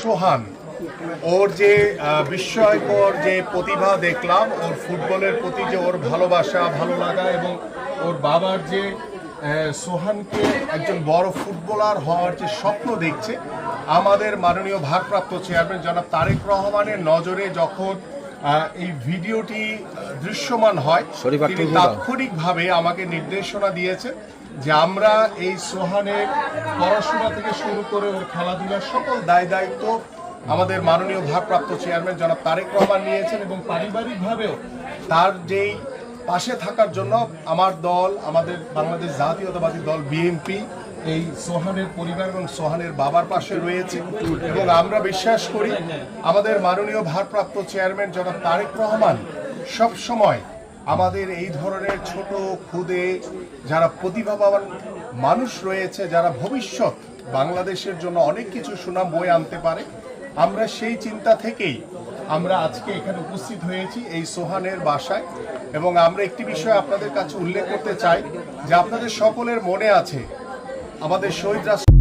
সোহান ওর যে বিস্ময়কর যে প্রতিভা দেখলাম, ওর ফুটবলের প্রতি যে ওর ভালোবাসা ভালো লাগা, এবং ওর বাবার যে সোহানকে একজন বড় ফুটবলার হওয়ার যে স্বপ্ন দেখছে, আমাদের মাননীয় ভারপ্রাপ্ত চেয়ারম্যান জনাব তারেক রহমানের নজরে যখন এই ভিডিওটি দৃশ্যমান হয়, তিনি তাৎক্ষণিকভাবে আমাকে নির্দেশনা দিয়েছে যে আমরা এই সোহানের পড়াশোনা থেকে শুরু করে ওর খেলাধুলার সকল দায়িত্ব আমাদের মাননীয় ভারপ্রাপ্ত চেয়ারম্যান জনাব তারেক রহমান নিয়েছেন, এবং পারিবারিকভাবেও তার যেই পাশে থাকার জন্য আমার দল, আমাদের বাংলাদেশ জাতীয়তাবাদী দল বিএনপি এই সোহানের পরিবার এবং সোহানের বাবার পাশে রয়েছে। এবং আমরা বিশ্বাস করি আমাদের মাননীয় ভারপ্রাপ্ত চেয়ারম্যান জনাব তারেক রহমান সব সময় আমাদের এই ধরনের ছোট ক্ষুদে যারা প্রতিভাবান মানুষ রয়েছে, যারা ভবিষ্যৎ বাংলাদেশের জন্য অনেক কিছু সুনাম বয়ে আনতে পারে, আমরা সেই চিন্তা থেকেই আমরা আজকে এখানে উপস্থিত হয়েছি এই সোহানের বাসায়। এবং আমরা একটি বিষয় আপনাদের কাছে উল্লেখ করতে চাই যে আপনাদের সকলের মনে আছে আমাদের শহীদ রাষ্ট্র